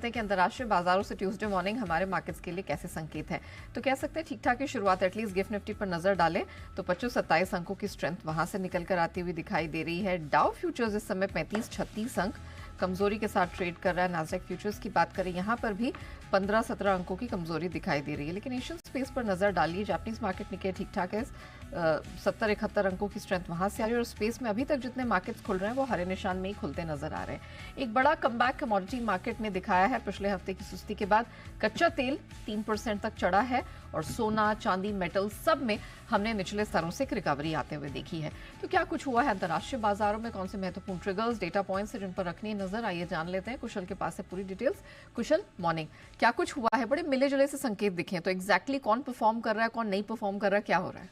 लेते हैं कि अंतर्राष्ट्रीय बाजारों से ट्यूसडे मॉर्निंग हमारे मार्केट्स के लिए कैसे संकेत है। तो कह सकते हैं ठीक ठाक की शुरुआत, एटलीस्ट गिफ्ट निफ्टी पर नजर डालें तो 25-27 अंकों की स्ट्रेंथ वहां से निकल कर आती हुई दिखाई दे रही है। डाउ फ्यूचर्स इस समय 35-36 अंक कमजोरी के साथ ट्रेड कर रहा है। नास्डैक फ्यूचर्स की बात करें यहाँ पर भी 15-17 अंकों की कमजोरी दिखाई दे रही है। लेकिन एशियन स्पेस पर नजर डालिए, जापानीज मार्केट निके ठीक ठाक है, 70-71 अंकों की स्ट्रेंथ वहां से आ रही है और स्पेस में अभी तक जितने मार्केट्स खुल रहे हैं वो हरे निशान में ही खुलते नजर आ रहे हैं। एक बड़ा कमबैक कमोडिटी मार्केट ने दिखाया है पिछले हफ्ते की सुस्ती के बाद। कच्चा तेल 3% तक चढ़ा है और सोना, चांदी, मेटल सब में हमने निचले स्तरों से एक रिकवरी आते हुए देखी है। तो क्या कुछ हुआ है अंतर्राष्ट्रीय बाजारों में, कौन से महत्वपूर्ण ट्रिगर्स, डेटा पॉइंट्स जिन पर रखनी नजर, आइए जान लेते हैं। कुशल के पास है पूरी डिटेल्स। कुशल, मॉर्निंग, क्या कुछ हुआ है? बड़े मिले जुले से संकेत दिखे हैं, तो एग्जैक्टली कौन परफॉर्म कर रहा है, कौन नहीं परफॉर्म कर रहा है, क्या हो रहा है?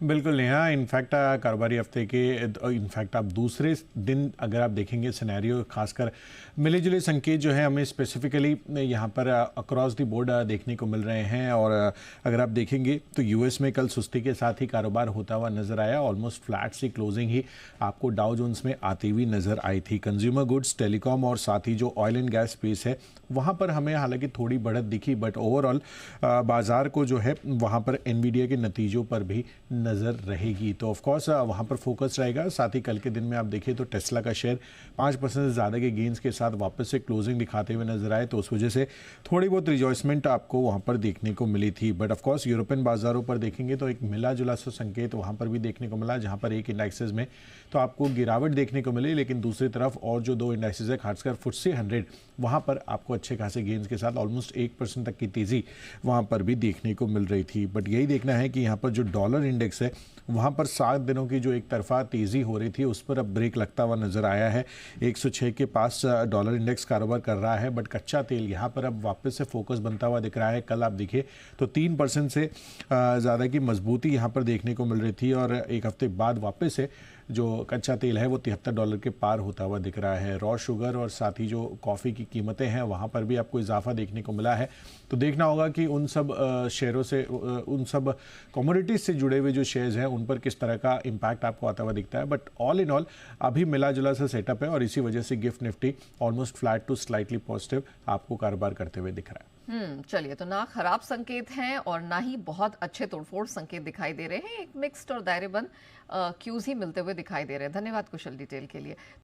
बिल्कुल नेहा, इनफैक्ट कारोबारी हफ्ते के इनफैक्ट आप दूसरे दिन अगर आप देखेंगे सिनेरियो, खासकर मिले जुले संकेत जो है हमें स्पेसिफिकली यहाँ पर अक्रॉस द बोर्ड देखने को मिल रहे हैं। और अगर आप देखेंगे तो यूएस में कल सुस्ती के साथ ही कारोबार होता हुआ नजर आया। ऑलमोस्ट फ्लैट सी क्लोजिंग ही आपको डाउ जोन्स में आती हुई नजर आई थी। कंज्यूमर गुड्स, टेलीकॉम और साथ ही जो ऑयल एंड गैस स्पेस है वहाँ पर हमें हालांकि थोड़ी बढ़त दिखी, बट ओवरऑल बाजार को जो है वहाँ पर एनवीडिया के नतीजों पर भी नज़र रहेगी। तो ऑफकोर्स वहाँ पर फोकस रहेगा। साथ ही कल के दिन में आप देखिए तो टेस्ला का शेयर 5% से ज़्यादा के गेंस के साथ वापस से क्लोजिंग दिखाते हुए नजर आए, तो उस वजह से थोड़ी बहुत रिजॉइसमेंट आपको वहाँ पर देखने को मिली थी। बट ऑफकोर्स यूरोपियन बाजारों पर देखेंगे तो एक मिला जुला सा संकेत वहाँ पर भी देखने को मिला, जहाँ पर एक इंडेक्सेस में तो आपको गिरावट देखने को मिली, लेकिन दूसरी तरफ और जो दो इंडेक्सेस है खासकर FTSE 100 वहाँ पर आपको अच्छे खासे गेंस के साथ ऑलमोस्ट 1% तक की तेज़ी वहाँ पर भी देखने को मिल रही थी। बट यही देखना है कि यहाँ पर जो डॉलर इंडेक्स है वहाँ पर 7 दिनों की जो एक तरफा तेज़ी हो रही थी उस पर अब ब्रेक लगता हुआ नजर आया है। 106 के पास डॉलर इंडेक्स कारोबार कर रहा है। बट कच्चा तेल यहाँ पर अब वापस से फोकस बनता हुआ दिख रहा है। कल आप देखिए तो 3% से ज़्यादा की मजबूती यहाँ पर देखने को मिल रही थी और एक हफ्ते बाद वापस से जो कच्चा तेल है वो $73 के पार होता हुआ दिख रहा है। रॉ शुगर और साथ ही जो कॉफ़ी की कीमतें हैं वहाँ पर भी आपको इजाफा देखने को मिला है। तो देखना होगा कि उन सब शेयरों से, उन सब कमोडिटीज से जुड़े हुए जो शेयर्स हैं उन पर किस तरह का इम्पैक्ट आपको आता हुआ दिखता है। बट ऑल इन ऑल अभी मिला जुला सा सेटअप है और इसी वजह से GIFT Nifty almost flat to slightly positive आपको कारोबार करते हुए दिख रहा है। चलिए, तो ना खराब संकेत हैं और ना ही बहुत अच्छे तोड़फोड़ संकेत दिखाई दे रहे हैं। एक मिक्स्ड और दायरेबंद क्यूज ही मिलते हुए दिखाई दे रहे हैं। धन्यवाद कुशल डिटेल के लिए।